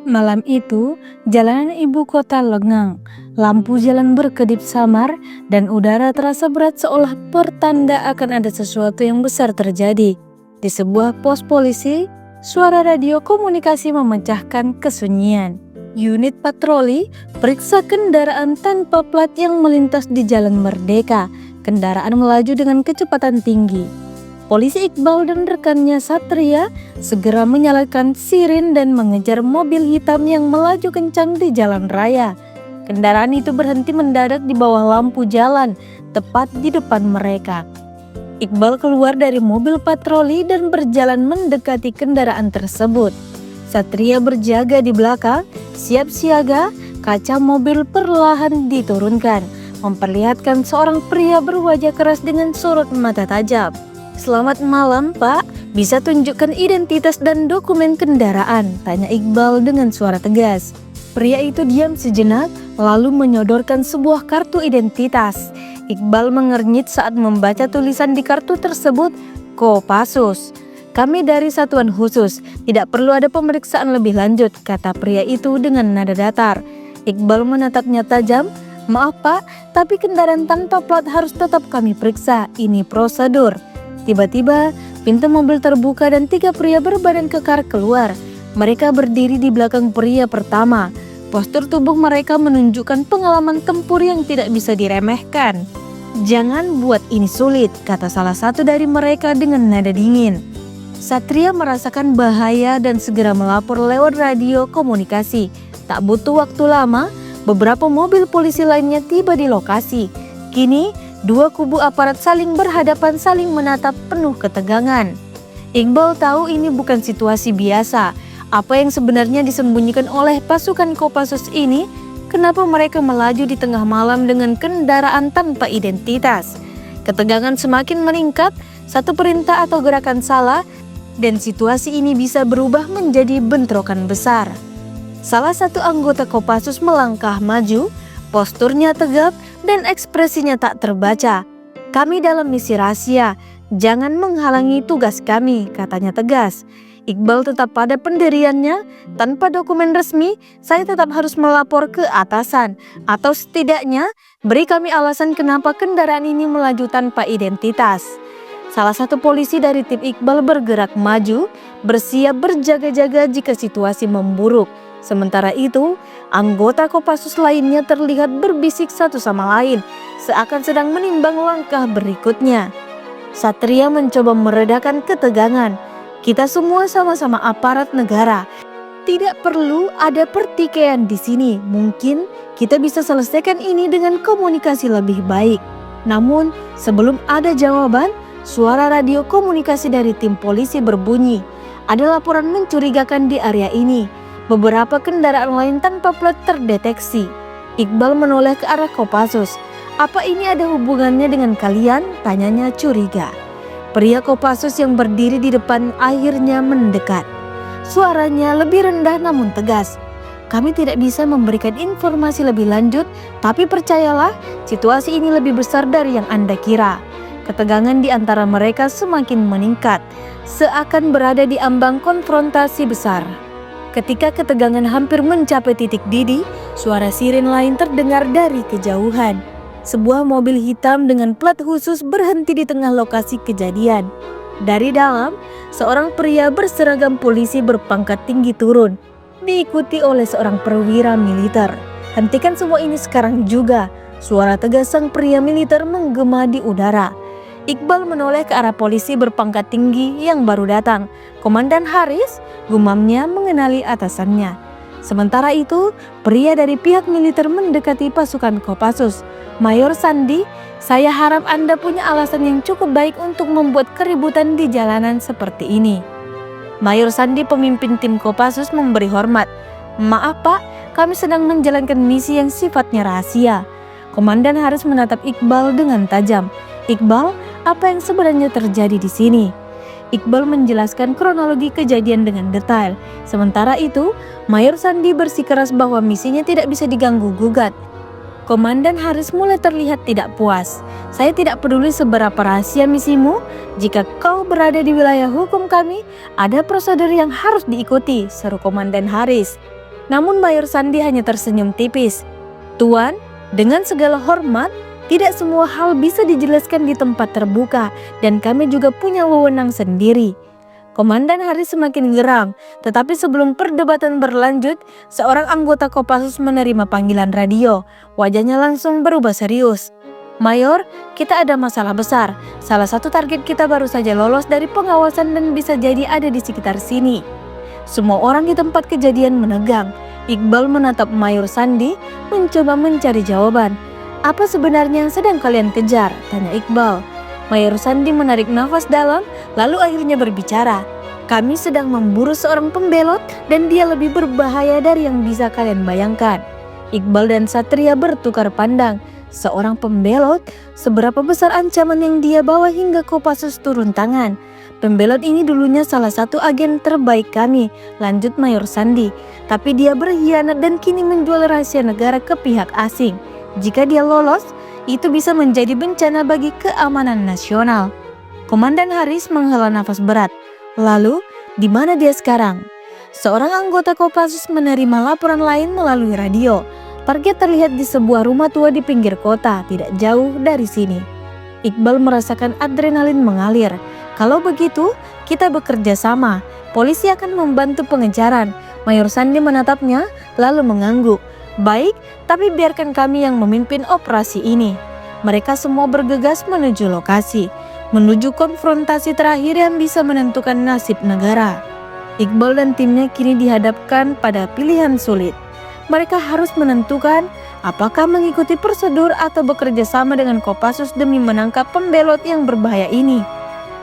Malam itu, jalanan ibu kota lengang, lampu jalan berkedip samar, dan udara terasa berat seolah pertanda akan ada sesuatu yang besar terjadi. Di sebuah pos polisi, suara radio komunikasi memecahkan kesunyian. Unit patroli periksa kendaraan tanpa plat yang melintas di Jalan Merdeka. Kendaraan melaju dengan kecepatan tinggi. Polisi Iqbal dan rekannya Satria segera menyalakan siren dan mengejar mobil hitam yang melaju kencang di jalan raya. Kendaraan itu berhenti mendadak di bawah lampu jalan, tepat di depan mereka. Iqbal keluar dari mobil patroli dan berjalan mendekati kendaraan tersebut. Satria berjaga di belakang, siap siaga. Kaca mobil perlahan diturunkan, memperlihatkan seorang pria berwajah keras dengan sorot mata tajam. "Selamat malam, Pak. Bisa tunjukkan identitas dan dokumen kendaraan?" tanya Iqbal dengan suara tegas. Pria itu diam sejenak, lalu menyodorkan sebuah kartu identitas. Iqbal mengernyit saat membaca tulisan di kartu tersebut, "Kopassus. Kami dari satuan khusus, tidak perlu ada pemeriksaan lebih lanjut," kata pria itu dengan nada datar. Iqbal menatapnya tajam. "Maaf Pak, tapi kendaraan tanpa plat harus tetap kami periksa, ini prosedur." Tiba-tiba, pintu mobil terbuka dan 3 pria berbadan kekar keluar. Mereka berdiri di belakang pria pertama. Postur tubuh mereka menunjukkan pengalaman tempur yang tidak bisa diremehkan. "Jangan buat ini sulit," kata salah satu dari mereka dengan nada dingin. Satria merasakan bahaya dan segera melapor lewat radio komunikasi. Tak butuh waktu lama, beberapa mobil polisi lainnya tiba di lokasi. Kini, 2 kubu aparat saling berhadapan, saling menatap penuh ketegangan. Iqbal tahu ini bukan situasi biasa. Apa yang sebenarnya disembunyikan oleh pasukan Kopassus ini? Kenapa mereka melaju di tengah malam dengan kendaraan tanpa identitas? Ketegangan semakin meningkat, satu perintah atau gerakan salah, dan situasi ini bisa berubah menjadi bentrokan besar. Salah satu anggota Kopassus melangkah maju, posturnya tegap dan ekspresinya tak terbaca. "Kami dalam misi rahasia, jangan menghalangi tugas kami," katanya tegas. Iqbal tetap pada pendiriannya. "Tanpa dokumen resmi, saya tetap harus melapor ke atasan, atau setidaknya beri kami alasan kenapa kendaraan ini melaju tanpa identitas." Salah satu polisi dari tim Iqbal bergerak maju, bersiap berjaga-jaga jika situasi memburuk. Sementara itu, anggota Kopassus lainnya terlihat berbisik satu sama lain, seakan sedang menimbang langkah berikutnya. Satria mencoba meredakan ketegangan. "Kita semua sama-sama aparat negara. Tidak perlu ada pertikaian di sini. Mungkin kita bisa selesaikan ini dengan komunikasi lebih baik." Namun, sebelum ada jawaban, suara radio komunikasi dari tim polisi berbunyi. "Ada laporan mencurigakan di area ini. Beberapa kendaraan lain tanpa plat terdeteksi." Iqbal menoleh ke arah Kopassus. "Apa ini ada hubungannya dengan kalian?" tanyanya curiga. Pria Kopassus yang berdiri di depan akhirnya mendekat. Suaranya lebih rendah namun tegas. "Kami tidak bisa memberikan informasi lebih lanjut, tapi percayalah, situasi ini lebih besar dari yang Anda kira." Ketegangan di antara mereka semakin meningkat, seakan berada di ambang konfrontasi besar. Ketika ketegangan hampir mencapai titik didih, suara siren lain terdengar dari kejauhan. Sebuah mobil hitam dengan plat khusus berhenti di tengah lokasi kejadian. Dari dalam, seorang pria berseragam polisi berpangkat tinggi turun, diikuti oleh seorang perwira militer. "Hentikan semua ini sekarang juga," suara tegas sang pria militer menggema di udara. Iqbal menoleh ke arah polisi berpangkat tinggi yang baru datang. "Komandan Haris," gumamnya mengenali atasannya. Sementara itu, pria dari pihak militer mendekati pasukan Kopassus. "Mayor Sandi, saya harap Anda punya alasan yang cukup baik untuk membuat keributan di jalanan seperti ini." Mayor Sandi, pemimpin tim Kopassus, memberi hormat. "Maaf Pak, kami sedang menjalankan misi yang sifatnya rahasia." Komandan Haris menatap Iqbal dengan tajam. "Iqbal, apa yang sebenarnya terjadi di sini?" Iqbal menjelaskan kronologi kejadian dengan detail. Sementara itu, Mayor Sandi bersikeras bahwa misinya tidak bisa diganggu-gugat. Komandan Haris mulai terlihat tidak puas. "Saya tidak peduli seberapa rahasia misimu. Jika kau berada di wilayah hukum kami, ada prosedur yang harus diikuti," seru Komandan Haris. Namun Mayor Sandi hanya tersenyum tipis. "Tuan, dengan segala hormat, tidak semua hal bisa dijelaskan di tempat terbuka dan kami juga punya wewenang sendiri." Komandan Haris semakin geram, tetapi sebelum perdebatan berlanjut, seorang anggota Kopassus menerima panggilan radio. Wajahnya langsung berubah serius. "Mayor, kita ada masalah besar. Salah satu target kita baru saja lolos dari pengawasan dan bisa jadi ada di sekitar sini." Semua orang di tempat kejadian menegang. Iqbal menatap Mayor Sandi, mencoba mencari jawaban. "Apa sebenarnya yang sedang kalian kejar?" tanya Iqbal. Mayor Sandi menarik nafas dalam, lalu akhirnya berbicara. "Kami sedang memburu seorang pembelot dan dia lebih berbahaya dari yang bisa kalian bayangkan." Iqbal dan Satria bertukar pandang. Seorang pembelot, seberapa besar ancaman yang dia bawa hingga Kopassus turun tangan? "Pembelot ini dulunya salah satu agen terbaik kami," lanjut Mayor Sandi. "Tapi dia berkhianat dan kini menjual rahasia negara ke pihak asing. Jika dia lolos, itu bisa menjadi bencana bagi keamanan nasional." Komandan Haris menghela nafas berat. "Lalu, di mana dia sekarang?" Seorang anggota Kopassus menerima laporan lain melalui radio. Target terlihat di sebuah rumah tua di pinggir kota, tidak jauh dari sini. Iqbal merasakan adrenalin mengalir. "Kalau begitu, kita bekerja sama. Polisi akan membantu pengejaran." Mayor Sandi menatapnya, lalu mengangguk. "Baik, tapi biarkan kami yang memimpin operasi ini." Mereka semua bergegas menuju lokasi, menuju konfrontasi terakhir yang bisa menentukan nasib negara. Iqbal dan timnya kini dihadapkan pada pilihan sulit. Mereka harus menentukan apakah mengikuti prosedur atau bekerja sama dengan Kopassus demi menangkap pembelot yang berbahaya ini.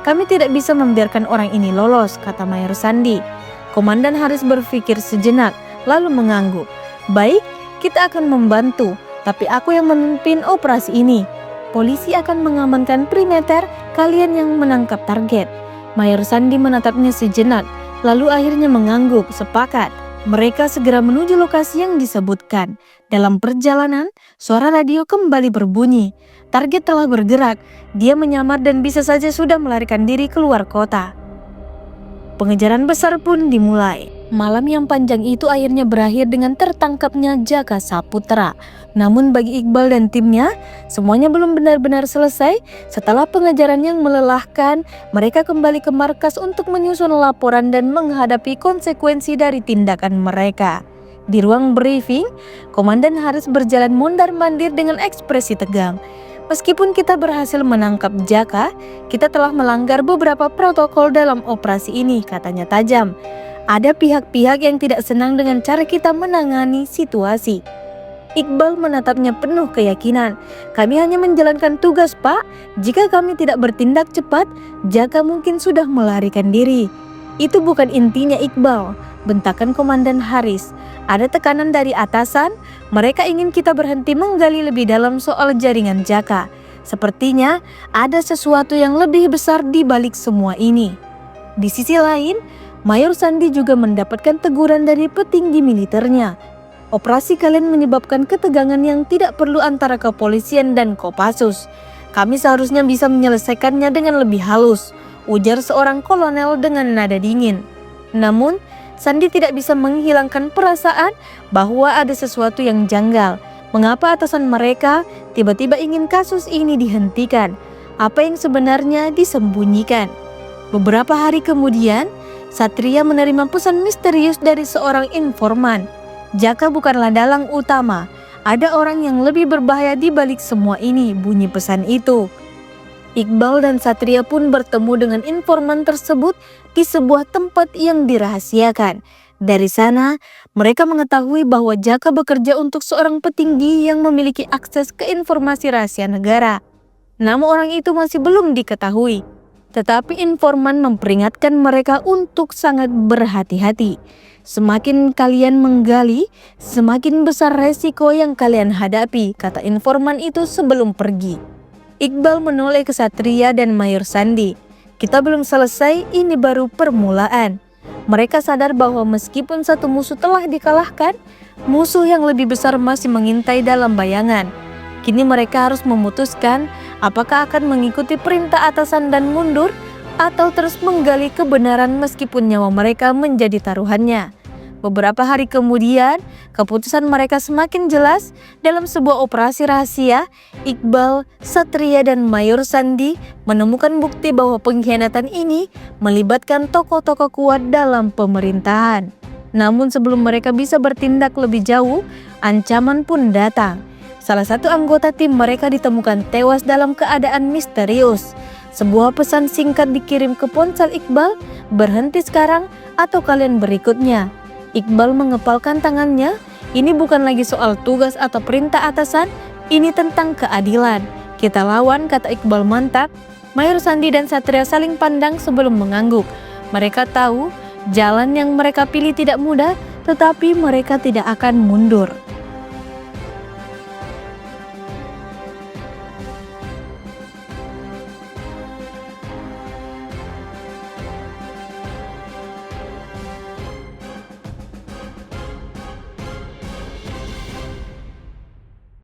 "Kami tidak bisa membiarkan orang ini lolos," kata Mayor Sandi. Komandan Haris berpikir sejenak, lalu mengangguk. "Baik, kita akan membantu, tapi aku yang memimpin operasi ini. Polisi akan mengamankan perimeter, kalian yang menangkap target." Mayor Sandi menatapnya sejenak, lalu akhirnya mengangguk, sepakat. Mereka segera menuju lokasi yang disebutkan. Dalam perjalanan, suara radio kembali berbunyi. Target telah bergerak, dia menyamar dan bisa saja sudah melarikan diri keluar kota. Pengejaran besar pun dimulai. Malam yang panjang itu akhirnya berakhir dengan tertangkapnya Jaka Saputra. Namun bagi Iqbal dan timnya, semuanya belum benar-benar selesai. Setelah pengejaran yang melelahkan, mereka kembali ke markas untuk menyusun laporan dan menghadapi konsekuensi dari tindakan mereka. Di ruang briefing, Komandan Haris berjalan mondar-mandir dengan ekspresi tegang. "Meskipun kita berhasil menangkap Jaka, kita telah melanggar beberapa protokol dalam operasi ini," katanya tajam. "Ada pihak-pihak yang tidak senang dengan cara kita menangani situasi." Iqbal menatapnya penuh keyakinan. "Kami hanya menjalankan tugas, Pak. Jika kami tidak bertindak cepat, Jaka mungkin sudah melarikan diri." "Itu bukan intinya, Iqbal," bentakan Komandan Haris. "Ada tekanan dari atasan. Mereka ingin kita berhenti menggali lebih dalam soal jaringan Jaka. Sepertinya ada sesuatu yang lebih besar di balik semua ini." Di sisi lain, Mayor Sandi juga mendapatkan teguran dari petinggi militernya. "Operasi kalian menyebabkan ketegangan yang tidak perlu antara kepolisian dan Kopassus. Kami seharusnya bisa menyelesaikannya dengan lebih halus," ujar seorang kolonel dengan nada dingin. Namun, Sandi tidak bisa menghilangkan perasaan bahwa ada sesuatu yang janggal. Mengapa atasan mereka tiba-tiba ingin kasus ini dihentikan? Apa yang sebenarnya disembunyikan? Beberapa hari kemudian, Satria menerima pesan misterius dari seorang informan. "Jaka bukanlah dalang utama. Ada orang yang lebih berbahaya di balik semua ini," bunyi pesan itu. Iqbal dan Satria pun bertemu dengan informan tersebut di sebuah tempat yang dirahasiakan. Dari sana, mereka mengetahui bahwa Jaka bekerja untuk seorang petinggi yang memiliki akses ke informasi rahasia negara. Nama orang itu masih belum diketahui, tetapi informan memperingatkan mereka untuk sangat berhati-hati. "Semakin kalian menggali, semakin besar resiko yang kalian hadapi," kata informan itu sebelum pergi. Iqbal menoleh ke Satria dan Mayor Sandi. "Kita belum selesai, ini baru permulaan." Mereka sadar bahwa meskipun satu musuh telah dikalahkan, musuh yang lebih besar masih mengintai dalam bayangan. Kini mereka harus memutuskan apakah akan mengikuti perintah atasan dan mundur, atau terus menggali kebenaran meskipun nyawa mereka menjadi taruhannya. Beberapa hari kemudian, keputusan mereka semakin jelas. Dalam sebuah operasi rahasia, Iqbal, Satria, dan Mayor Sandi menemukan bukti bahwa pengkhianatan ini melibatkan tokoh-tokoh kuat dalam pemerintahan. Namun sebelum mereka bisa bertindak lebih jauh, ancaman pun datang. Salah satu anggota tim mereka ditemukan tewas dalam keadaan misterius. Sebuah pesan singkat dikirim ke ponsel Iqbal, "Berhenti sekarang atau kalian berikutnya." Iqbal mengepalkan tangannya. Ini bukan lagi soal tugas atau perintah atasan, ini tentang keadilan. "Kita lawan," kata Iqbal mantap. Mayor Sandi dan Satria saling pandang sebelum mengangguk. Mereka tahu jalan yang mereka pilih tidak mudah, tetapi mereka tidak akan mundur.